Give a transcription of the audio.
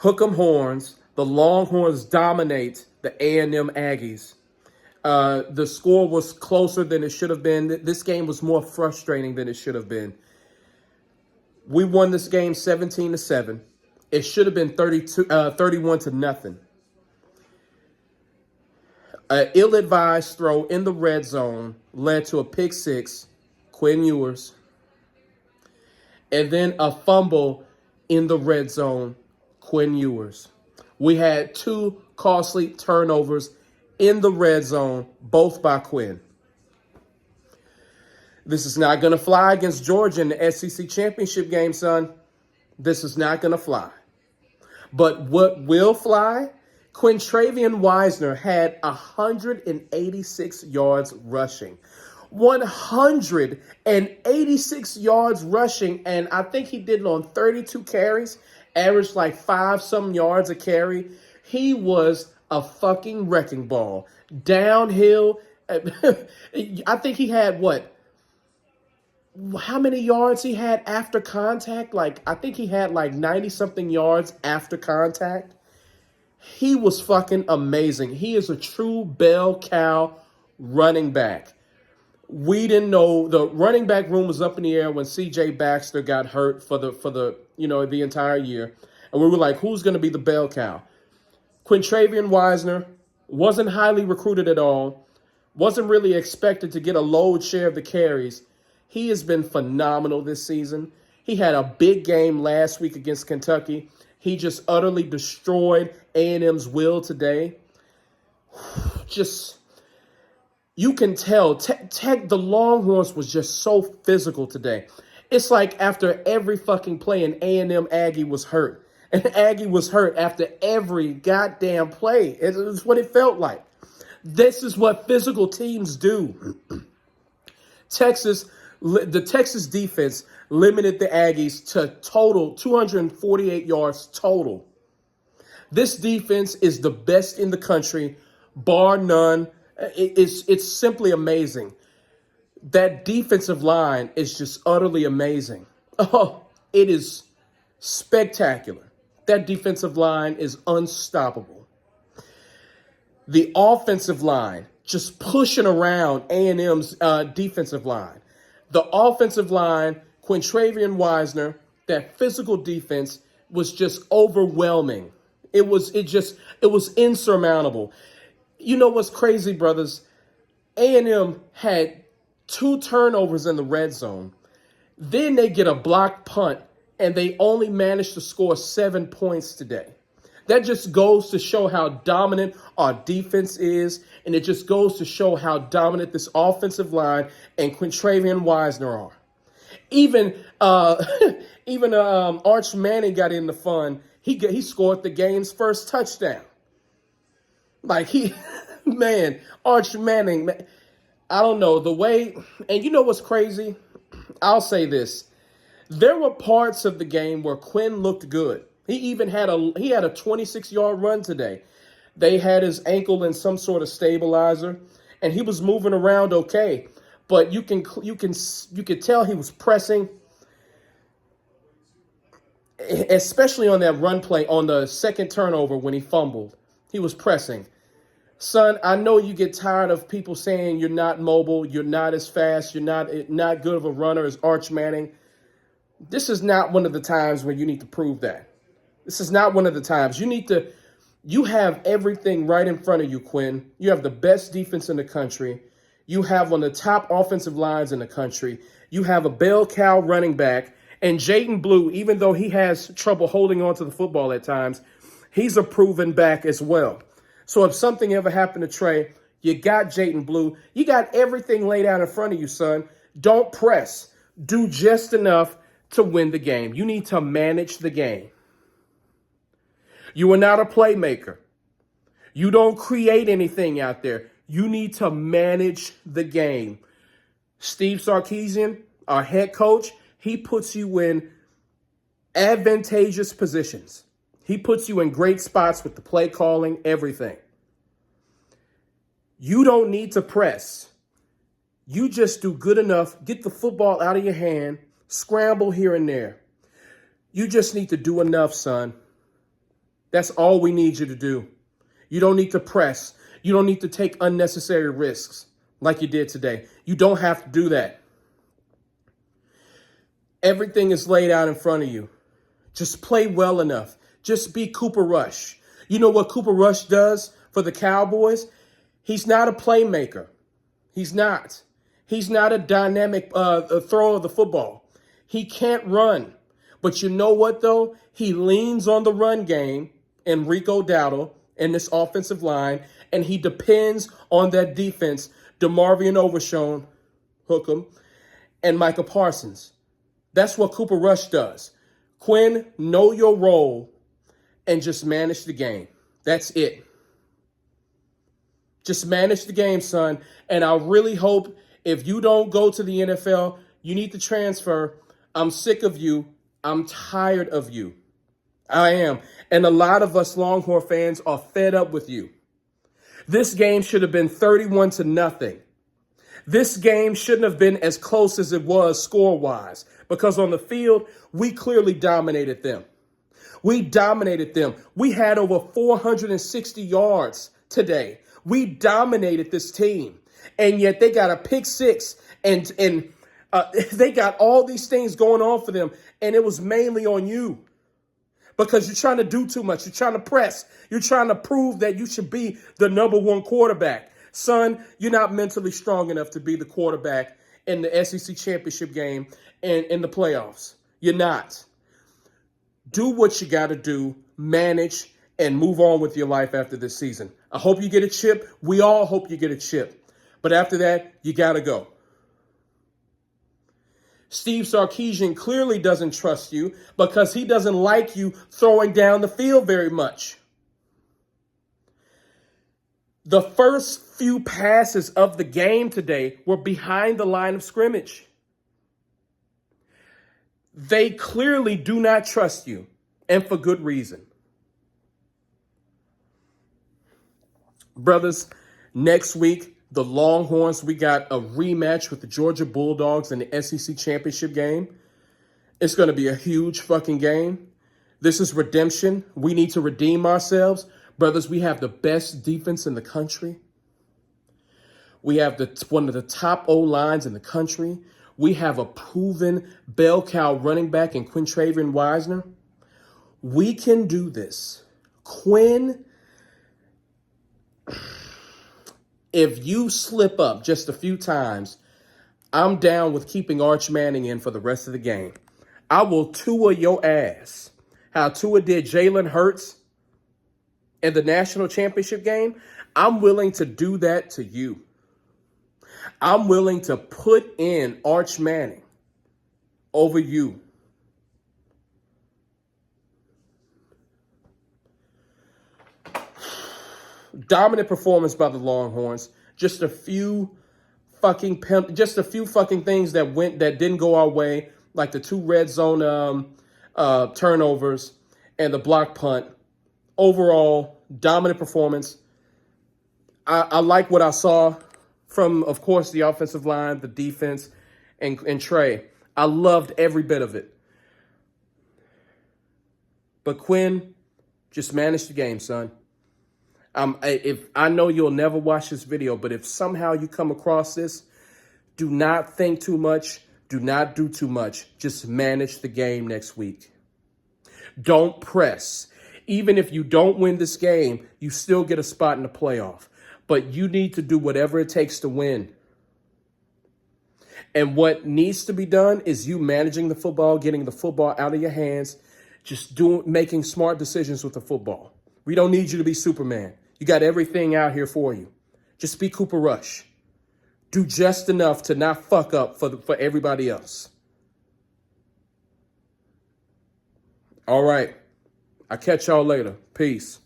Hook 'em horns. The Longhorns dominate the A&M Aggies. The score was closer than it should have been. This game was more frustrating than it should have been. We won this game 17-7. It should have been 31-0. An ill-advised throw in the red zone led to a pick six, Quinn Ewers, and then a fumble in the red zone, Quinn Ewers. We had two costly turnovers in the red zone, both by Quinn. This is not going to fly against Georgia in the SEC championship game, son. This is not going to fly. But what will fly? Quintravian Wisner had 186 yards rushing. 186 yards rushing, and I think he did it on 32 carries, averaged like 5-some yards a carry. He was a fucking wrecking ball. Downhill. I think he had how many yards he had after contact? I think he had 90-something yards after contact. He was fucking amazing. He is a true bell cow running back. We didn't know the running back room was up in the air when C.J. Baxter got hurt for the entire year, and we were like, who's going to be the bell cow? Quintravian Wisner wasn't highly recruited at all. Wasn't really expected to get a load share of the carries. He has been phenomenal this season. He had a big game last week against Kentucky. He just utterly destroyed A&M's will today. You can tell the Longhorns was just so physical today. It's like after every fucking play, an A&M Aggie was hurt. And Aggie was hurt after every goddamn play. It's what it felt like. This is what physical teams do. The Texas defense limited the Aggies to total 248 yards total. This defense is the best in the country, bar none. It's simply amazing. That defensive line is just utterly amazing. Oh, it is spectacular. That defensive line is unstoppable. The offensive line just pushing around A&M's defensive line. The offensive line, Quintravian Wisner, that physical defense was just overwhelming. It was insurmountable. You know what's crazy, brothers? A&M had 2 turnovers in the red zone. Then they get a blocked punt, and they only managed to score 7 points today. That just goes to show how dominant our defense is, and it just goes to show how dominant this offensive line and Quintravian Wisner are. Even Arch Manning got in the fun. He scored the game's first touchdown. Arch Manning, I don't know, the way, and you know what's crazy? I'll say this. There were parts of the game where Quinn looked good. He even had a 26-yard run today. They had his ankle in some sort of stabilizer, and he was moving around okay. But you could tell he was pressing, especially on that run play on the second turnover when he fumbled. He was pressing. Son, I know you get tired of people saying you're not mobile, you're not as fast, you're not good of a runner as Arch Manning. This is not one of the times where you need to prove that. This is not one of the times. You have everything right in front of you, Quinn. You have the best defense in the country. You have one of the top offensive lines in the country. You have a bell cow running back. And Jaden Blue, even though he has trouble holding on to the football at times, he's a proven back as well. So if something ever happened to Trey, you got Jaden Blue. You got everything laid out in front of you, son. Don't press. Do just enough to win the game. You need to manage the game. You are not a playmaker. You don't create anything out there. You need to manage the game. Steve Sarkisian, our head coach, he puts you in advantageous positions. He puts you in great spots with the play calling, everything. You don't need to press. You just do good enough, get the football out of your hand, scramble here and there. You just need to do enough, son. That's all we need you to do. You don't need to press. You don't need to take unnecessary risks like you did today. You don't have to do that. Everything is laid out in front of you. Just play well enough. Just be Cooper Rush. You know what Cooper Rush does for the Cowboys? He's not a playmaker. He's not. He's not a dynamic thrower of the football. He can't run. But you know what, though? He leans on the run game and Rico Dowdle and this offensive line, and he depends on that defense, DeMarvion Overshown, Hookem, and Micah Parsons. That's what Cooper Rush does. Quinn, know your role and just manage the game. That's it. Just manage the game, son. And I really hope if you don't go to the NFL, you need to transfer. I'm sick of you. I'm tired of you. I am. And a lot of us Longhorn fans are fed up with you. This game should have been 31-0. This game shouldn't have been as close as it was score-wise, because on the field, we clearly dominated them. We dominated them. We had over 460 yards today. We dominated this team. And yet they got a pick six and they got all these things going on for them. And it was mainly on you because you're trying to do too much. You're trying to press. You're trying to prove that you should be the number one quarterback. Son, you're not mentally strong enough to be the quarterback in the SEC championship game and in the playoffs. You're not. Do what you got to do, manage, and move on with your life after this season. I hope you get a chip. We all hope you get a chip. But after that, you got to go. Steve Sarkisian clearly doesn't trust you because he doesn't like you throwing down the field very much. The first few passes of the game today were behind the line of scrimmage. They clearly do not trust you, and for good reason. Brothers, next week, the Longhorns, we got a rematch with the Georgia Bulldogs in the SEC championship game. It's going to be a huge fucking game. This is redemption. We need to redeem ourselves. Brothers, we have the best defense in the country. We have one of the top O-lines in the country. We have a proven bell cow running back in Quintravian Wisner. We can do this. Quinn, if you slip up just a few times, I'm down with keeping Arch Manning in for the rest of the game. I will Tua your ass. How Tua did Jalen Hurts in the national championship game, I'm willing to do that to you. I'm willing to put in Arch Manning over you. Dominant performance by the Longhorns. Just a few fucking things that didn't go our way, like the 2 red zone turnovers and the block punt. Overall, dominant performance. I like what I saw from, of course, the offensive line, the defense, and Trey. I loved every bit of it. But Quinn, just manage the game, son. If I know you'll never watch this video, but if somehow you come across this, do not think too much. Do not do too much. Just manage the game next week. Don't press. Even if you don't win this game, you still get a spot in the playoff. But you need to do whatever it takes to win. And what needs to be done is you managing the football, getting the football out of your hands, just making smart decisions with the football. We don't need you to be Superman. You got everything out here for you. Just be Cooper Rush. Do just enough to not fuck up for everybody else. All right. I'll catch y'all later. Peace.